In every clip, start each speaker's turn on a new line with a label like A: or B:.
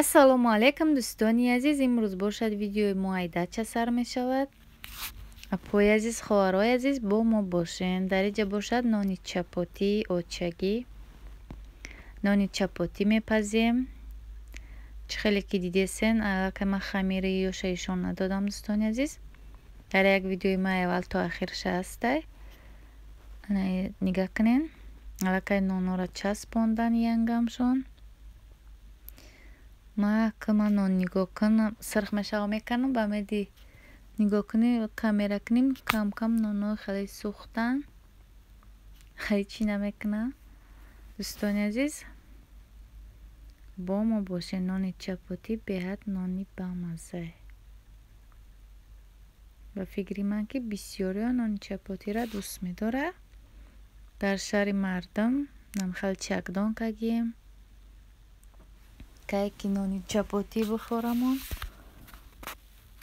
A: ассалому алайкум дӯстони азиз, имрӯз бошад видеои муайдача сар мешавад. Апои азиз, хоҳарои азиз, бо мо бошен. Дар инҷа бошад нони чапоти очагӣ. Нони чапотӣ мепазем. Чӣ хеле ки дидесен, аллакай ман хамири ёша ишон надодам дӯстони азиз. Дар як видеои ман аввал то ахирша ҳастай. Нигаҳ кунен. Аллакай нонора часпондан янгамшон. Маҳкама нон нигоҳ кунам, сирх мешава мекунам, ба меди нигоҳ кунӣ, камера куним, кам кам ноно хеле сӯхтан. Ҳеҷӣ намекунам. дӯстони азиз, бо мо бошед. Нони чапотӣ беҳад нони бамазза. ба фикри ман ки бисёриҳо нони чапотиро дӯст медорад. Дар шаҳри мардум намхел чакдон кагием. Кайки нони чапотӣ бухорамон.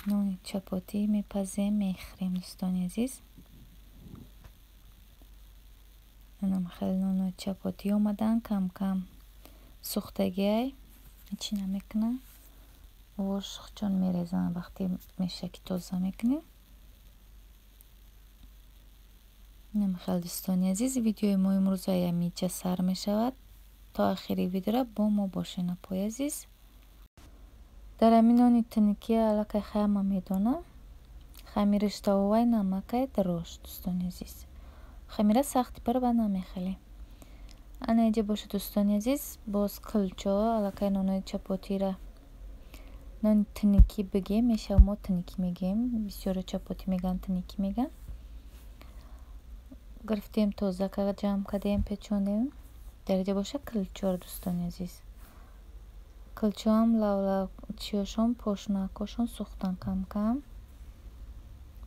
A: Нони чапотӣ мепазем, мехӯрем дӯстони азиз. Анам хеле нони чапотӣ омадан, кам кам сӯхтагиай ҳеҷӣ намекунам. Ошчон мерезам вақте меша ки тоза мекунем. Анам хеле дӯстони азиз, видеои мо имрӯз аямиҷа сар мешавад. То ахири видеоро бо мо бошен апои азиз. Дар ҳамин нони тунуки аллакай хама медонам. Хамириш тавовай намакай дрош дӯстони азиз. Хамира сахти парва намехеле. Ана иҷа боша дӯстони азиз, боз кулчо аллакай нонои чапотира нони тунуки бигем, мешава мо тунуки мегем, бисёро чапотӣ меган, тунуки меган. Гирифтем тоза ҷамъ кардем, печондем. Дар иҷа боша кулчо дӯстони азиз. Кулчоам лавлавчиёшон, пошнакошон сӯхтан кам кам.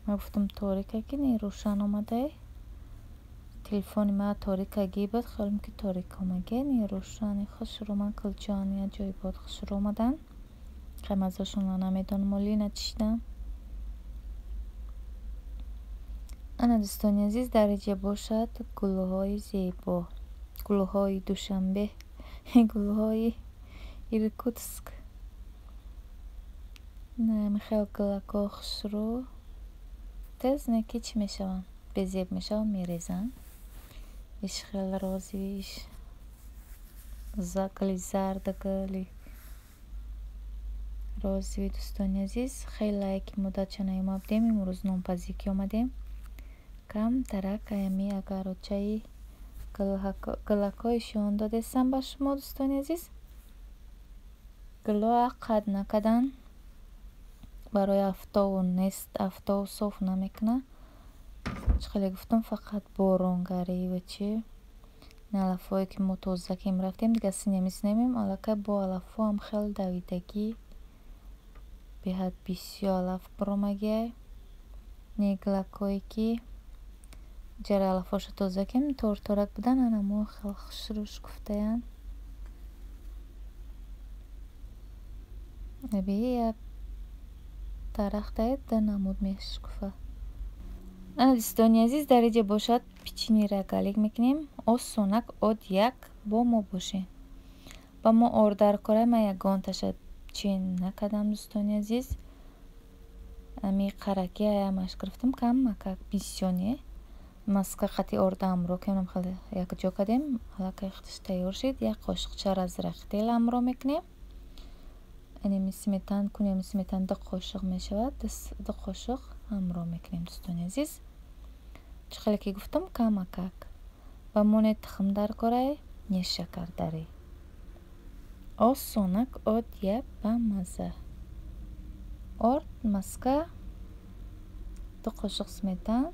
A: Ма гуфтам торикаги не рӯшан омадай. Телефони ма торикаги буд, хаёлам ки торик омаге не рӯшани хушрӯман кулчоани аҷоибот хушрӯ омадан. Қаймазошон намедонам оли начишдам. ана дӯстони азиз, дар иҷа бошад гулҳои зебо, гулҳои душанбе, гулҳои Иркутск. Михел гулако хушрӯ. Тез неки чӣ мешавам? Безеб мешавам, мерезам. Иш хел рози, иш закли зардагали рози дӯстони азиз. Хеле лайки муддатча наомадем, имрӯз нонпазики омадем. Кам тарак аями агарочаи гулакоишон додесам ба шумо дӯстони азиз. Гулҳоа қад накадан барои афтову нест, афтову соф намекуна. Чӣ хеле гуфтам, фақат боронгарӣ ва чӣ алафое ки мо тоза ки рафтем дига синемисинемем, аллакай бо алафо ҳам хеле давидагӣ беҳад бисёр алаф биромагиай. Не гулакое ки ҷара алафошо тоза кем торторак будан, ана мо хеле хушрӯш гуфтаян. аби як дарахтаед да намуд мешкуфа. ана дӯстони азиз, дар иҷа бошад печени рогалик мекунем. Осонак од як, бо мо бошен. Ба мо ордар кора, ма ягонташа чен накардам дӯстони азиз. Ами қараки аямаш гирифтам, кам макак бисёр не. Маска қати орда амро кунем, хеле якҷо кардем, аллакай худаш тайёр шид. Як қошиқча разрахтел амро мекунем. Анеми сметан кунем, сметан 2 қошиқ мешавад, 2 қошиқ амро мекунем дӯстони азиз. Чӣ хеле ки гуфтам, камакак. Ба мо не тухм дар корай, не шакар дарӣ. Осонак од як ба мазза. Орд, маска, 2 қошиқ сметан,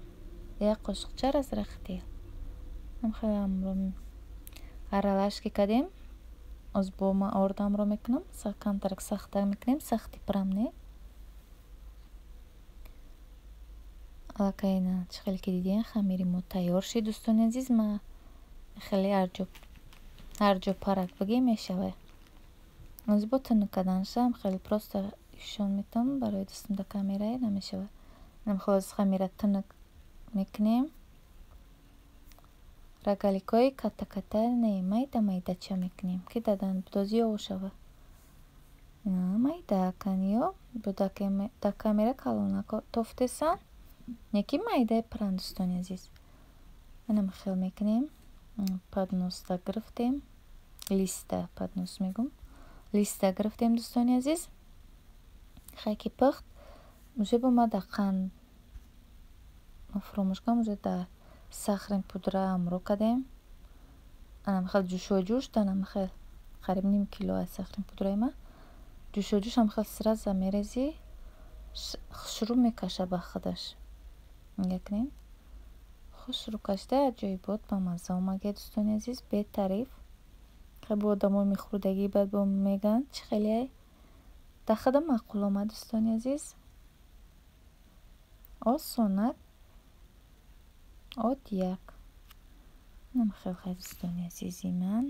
A: 1 қошиқча разрахтел. ҳам хеле амро аралаш ки кардем. Оз бо ма ордамро мекунам, камтарак сахта мекунем, сахти парам не. Аллакай на чӣ хеле ки дидем, хамири мо тайёр шид дӯстони азиз. Ма хеле ҳар ҷо парак бигем мешава. оз бо тунук каданшам хеле просто ишон метавонам барои дӯстам да камераи намешава. нам холос хамира тунук мекунем. рогаликҳои ката ката не майда майдача мекунем ки дадан будози ёв шава. майдааканиё бо дар камера калона тофтесан неки майда пиран дӯстони азиз инам хел мекунем подноста гирифтем листа поднос мегум листа гирифтем дӯстони азиз хайки пухт уже бо ма дар қанд фаромӯш кардам уже дар сахрин пудра амро кардем анам хел ҷӯшоҷӯш данам хел қариб ним кило аз сахрин пудраи ма ҷӯшоҷӯш ам хел сраза мерези шурӯъ мекаша ба худаш якнем худ шурӯъ кашида аҷоибот ба мазза омагия дӯстони азиз бетариф хеле одамои мехӯрдагӣ баъд бо мегӯянд чӣ хеле дар худа маъқул омад дӯстони азиз осонак оддияк инам хел хай дӯстони азизи ман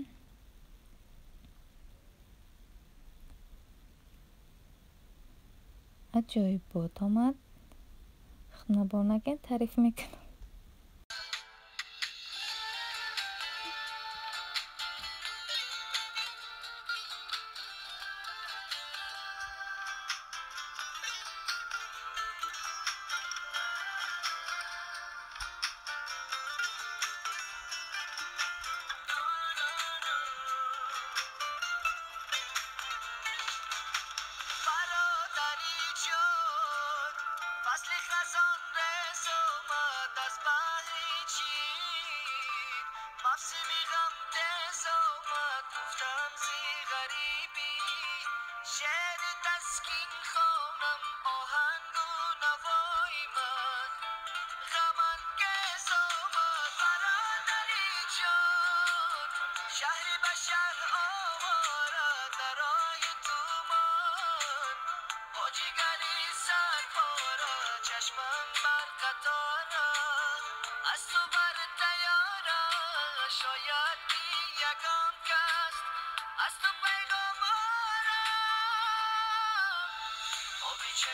A: аҷоибот омад набонаген таъриф мекунам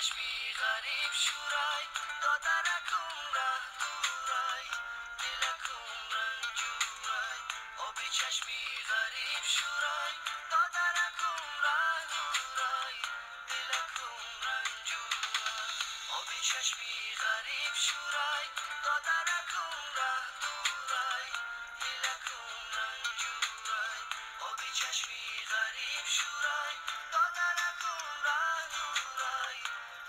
B: چشمی غریب شورای دادرکم ره دورای دلکم رنجورای آبی چشمی غریب شورای دادرکم ره دورای دلکم رنجورای آبی چشمی غریب شورای دادرکم ره دورای دلکم رنجورای آبی چشمی غریب شورای دادرکم ره دورای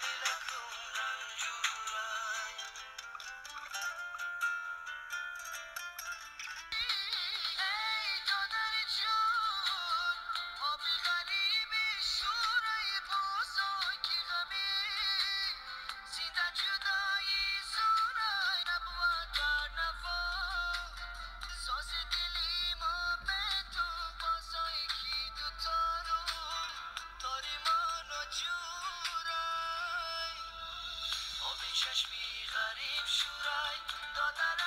B: دلکم رنجورای ای دادر جون آبی غریبی شورای بزرگی غمی سیده جدایی زورای نبود در نفا ساز دلی ما به تو بازای کی دوتا رو داری منو جورای آبی چشمی غریب شورای دادر